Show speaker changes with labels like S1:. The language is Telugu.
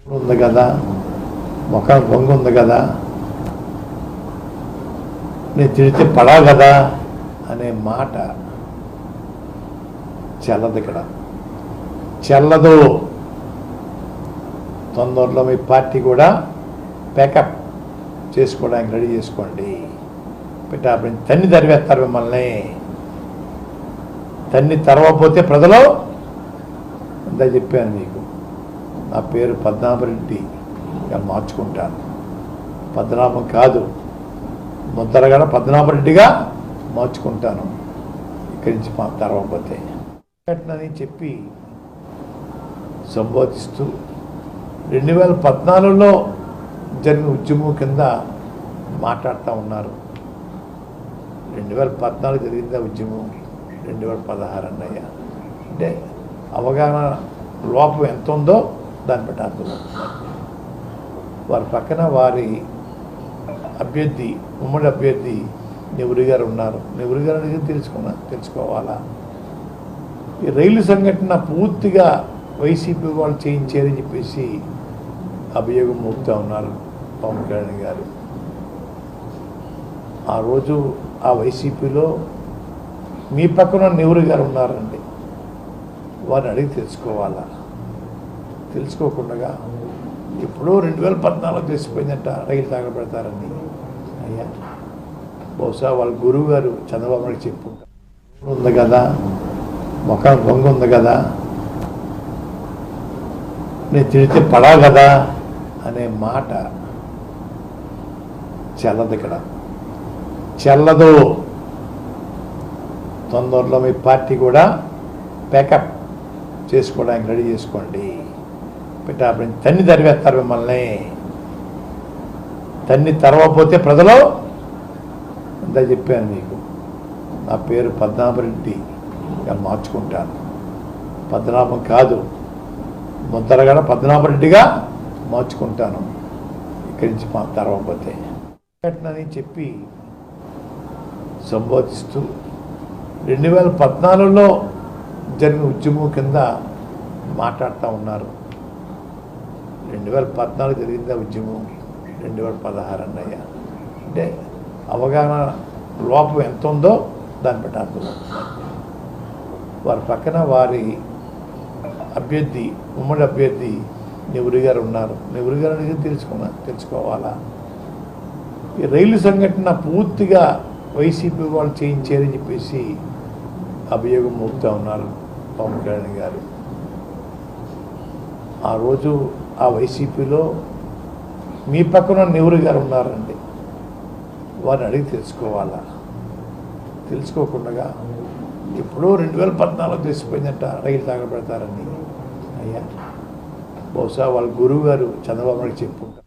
S1: ఉంది కదా, ముఖం పొంగు ఉంది కదా, నేను తిడితే పడా కదా అనే మాట చెల్లదు. ఇక్కడ చెల్లదు. తొందరలో మీ పార్టీ కూడా ప్యాకప్ చేసుకోవడానికి రెడీ చేసుకోండి. పెట్టాపని తన్ని తరివేస్తారు. మిమ్మల్ని తన్ని తరవకపోతే ప్రజలు అంతా చెప్పాను మీకు. నా పేరు పద్మనాభరెడ్డి, మార్చుకుంటాను. పద్మనాభం కాదు, ముద్దరగడ పద్మనాభరెడ్డిగా మార్చుకుంటాను ఇక్కడి నుంచి తరవకపోతే అని చెప్పి సంబోధిస్తూ 2014లో జరిగిన ఉద్యమం కింద మాట్లాడుతూ ఉన్నారు. 2014 జరిగిందా ఉద్యమం, 2016 అన్నయ్య. అంటే అవగాహన లోపం ఎంత ఉందో దాన్ని బట్టి అర్థం. వారి పక్కన వారి అభ్యర్థి, ఉమ్మడి అభ్యర్థి నెహ్రూ గారు ఉన్నారు. నెహ్రూ గారు అనేది తెలుసుకోవాలా. ఈ రైలు సంఘటన పూర్తిగా వైసీపీ వాళ్ళు చేయించారని చెప్పేసి అభియోగం మోపుతూ ఉన్నారు పవన్ కళ్యాణ్ గారు. ఆ రోజు ఆ వైసీపీలో మీ పక్కన నెహ్రూ గారు ఉన్నారండి. వారిని అడిగి తెలుసుకోవాలా. తెలుసుకోకుండా ఇప్పుడు 2014 తెలిసిపోయిందంట రైలు తగలబెడతారని. అయ్యా, బహుశా వాళ్ళ గురువు గారు చంద్రబాబు నాయుడు చెప్పుకుంటారు. ఉంది కదా, ముఖం పొంగు ఉంది కదా, నేను తిడితే పడా కదా అనే మాట చెల్లదు. ఇక్కడ చెల్లదు. తొందరలో మీ పార్టీ కూడా ప్యాకప్ చేసుకోవడానికి రెడీ చేసుకోండి. పెట్టాపని తన్ని తరివేస్తారు. మిమ్మల్ని తన్ని తరవకపోతే ప్రజలు అంతా చెప్పాను మీకు. నా పేరు పద్మనాభరెడ్డి, మార్చుకుంటాను. పద్మనాభం కాదు, ముద్దరగడ పద్మనాభరెడ్డిగా మార్చుకుంటాను ఇక్కడి నుంచి తరవకపోతే అని చెప్పి సంబోధిస్తూ 2014లో జరిగిన ఉద్యమం కింద మాట్లాడుతూ ఉన్నారు. 2014 జరిగిందా ఉద్యమం, 2016 అన్నయ్య. అంటే అవగాహన లోపం ఎంత ఉందో దాన్ని బట్టి అర్థం. వారి పక్కన వారి అభ్యర్థి, ఉమ్మడి అభ్యర్థి నెహ్రూ గారు ఉన్నారు. నెహ్రూ గారు అనేది తెలుసుకోవాలా. ఈ రైలు సంఘటన పూర్తిగా వైసీపీ వాళ్ళు చేయించారని చెప్పేసి అభియోగం మోపుతూ ఉన్నారు పవన్ కళ్యాణ్ గారు. ఆ రోజు ఆ వైసీపీలో మీ పక్కన నెహ్రూ గారు ఉన్నారండి. వారిని అడిగి తెలుసుకోవాలా. తెలుసుకోకుండా ఇప్పుడు 2014 తెలిసిపోయిందంట రైలు తగలబెడతారని. అయ్యా, బహుశా వాళ్ళ గురువు గారు చంద్రబాబు నాయుడు చెప్పుకుంటారు.